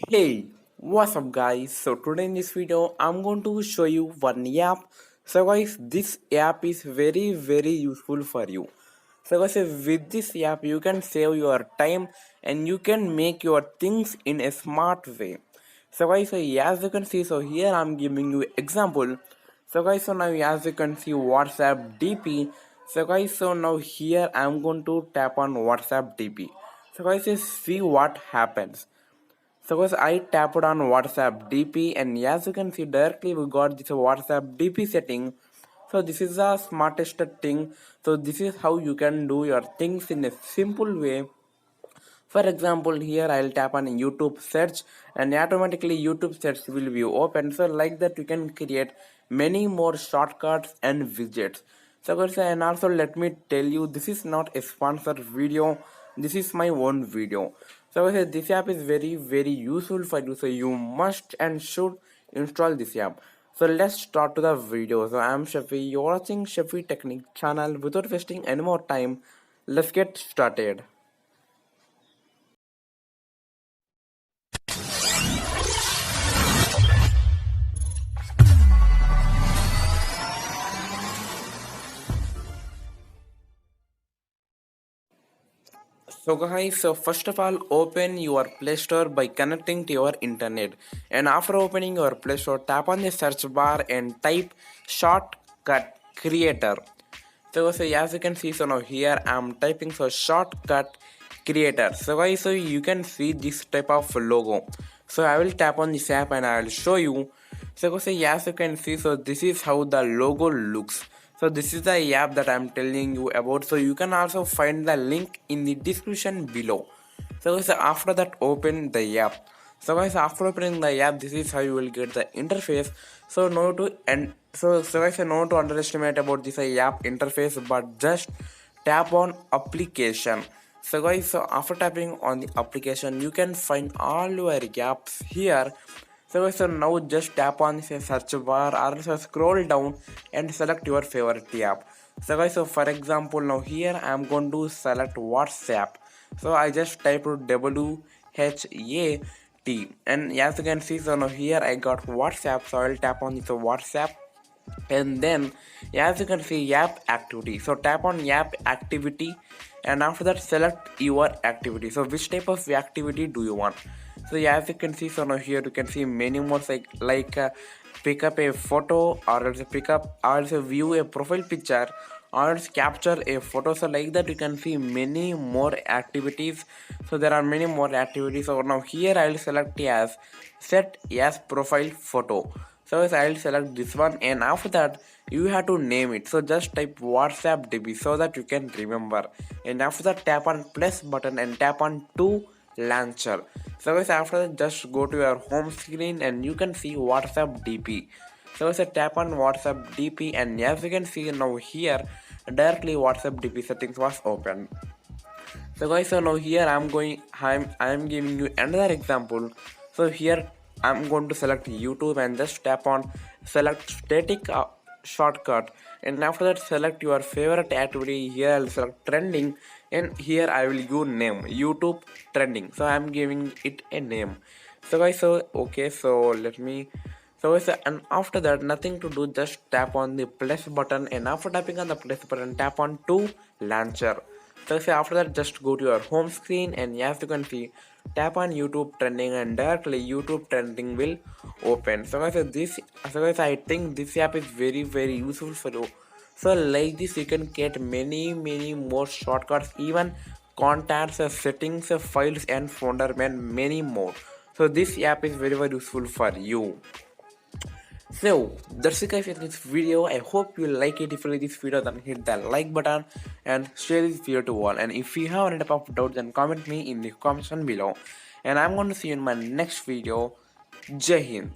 Hey, what's up guys? So today in this video I'm going to show you one app. So guys, this app is very useful for you. So guys, with this app you can save your time and you can make your things in a smart way. So guys, as you can see, so here I'm giving you example. So guys, so now as you can see WhatsApp DP. So guys, so now here I'm going to tap on WhatsApp DP. So guys, see what happens. Suppose I tapped on WhatsApp DP and as you can see directly we got this WhatsApp DP setting. So this is the smartest thing. So this is how you can do your things in a simple way. For example, here I'll tap on YouTube search and automatically YouTube search will be open. So like that you can create many more shortcuts and widgets. So guys, and also let me tell you, this is not a sponsored video. This is my own video. So guys, this app is very useful for you. So you must and should install this app. So let's start to the video. So I'm Shafi. You're watching Shafi Technique channel. Without wasting any more time, let's get started. So guys, so first of all open your Play Store by connecting to your internet, and after opening your Play Store tap on the search bar and type shortcut creator. So as you can see, so now here I'm typing so shortcut creator. So guys, so you can see this type of logo. So I will tap on this app and I will show you. So guys, as you can see, so this is how the logo looks. So this is the app that I'm telling you about. So you can also find the link in the description below. So guys, after that open the app. So guys, after opening the app, this is how you will get the interface. So no to and so guys, no to underestimate about this app interface, but just tap on application. So guys, so after tapping on the application you can find all your apps here. So guys, so now just tap on the search bar or else scroll down and select your favorite app. So guys, so for example now here I am going to select WhatsApp. So I just type WHAT and as you can see, so now here I got WhatsApp. So I'll tap on this WhatsApp and then as you can see app activity. So tap on app activity and after that select your activity. So which type of activity do you want? So as you can see, so now here you can see many more like pick up a photo or else pick up or else view a profile picture or else capture a photo. So like that you can see many more activities. So there are many more activities. So now here I will select as set as profile photo. So as I'll select this one and after that you have to name it. So just type WhatsApp DB so that you can remember, and after that tap on plus button and tap on to launcher. So guys, after that just go to your home screen and you can see WhatsApp DP. So guys, tap on WhatsApp DP and as you can see now here directly WhatsApp DP settings was open. So guys, so now here I'm giving you another example. So here I'm going to select YouTube and just tap on select static shortcut, and after that select your favorite activity. Here I'll select trending and here I will give name YouTube trending. So I'm giving it a name. So guys, so okay, so let me. So guys, and after that nothing to do, just tap on the plus button and after tapping on the plus button tap on to launcher. So say after that just go to your home screen and as you can see tap on YouTube trending and directly YouTube trending will open. So guys, I think this app is very useful for you. So like this you can get many more shortcuts, even contacts, settings, files and folder and many more. So this app is very useful for you. So that's it guys for this video. I hope you like it. If you like this video then hit the like button and share this video to all, and if you have any type of doubt then comment me in the comment section below, and I'm going to see you in my next video. Jai Hind.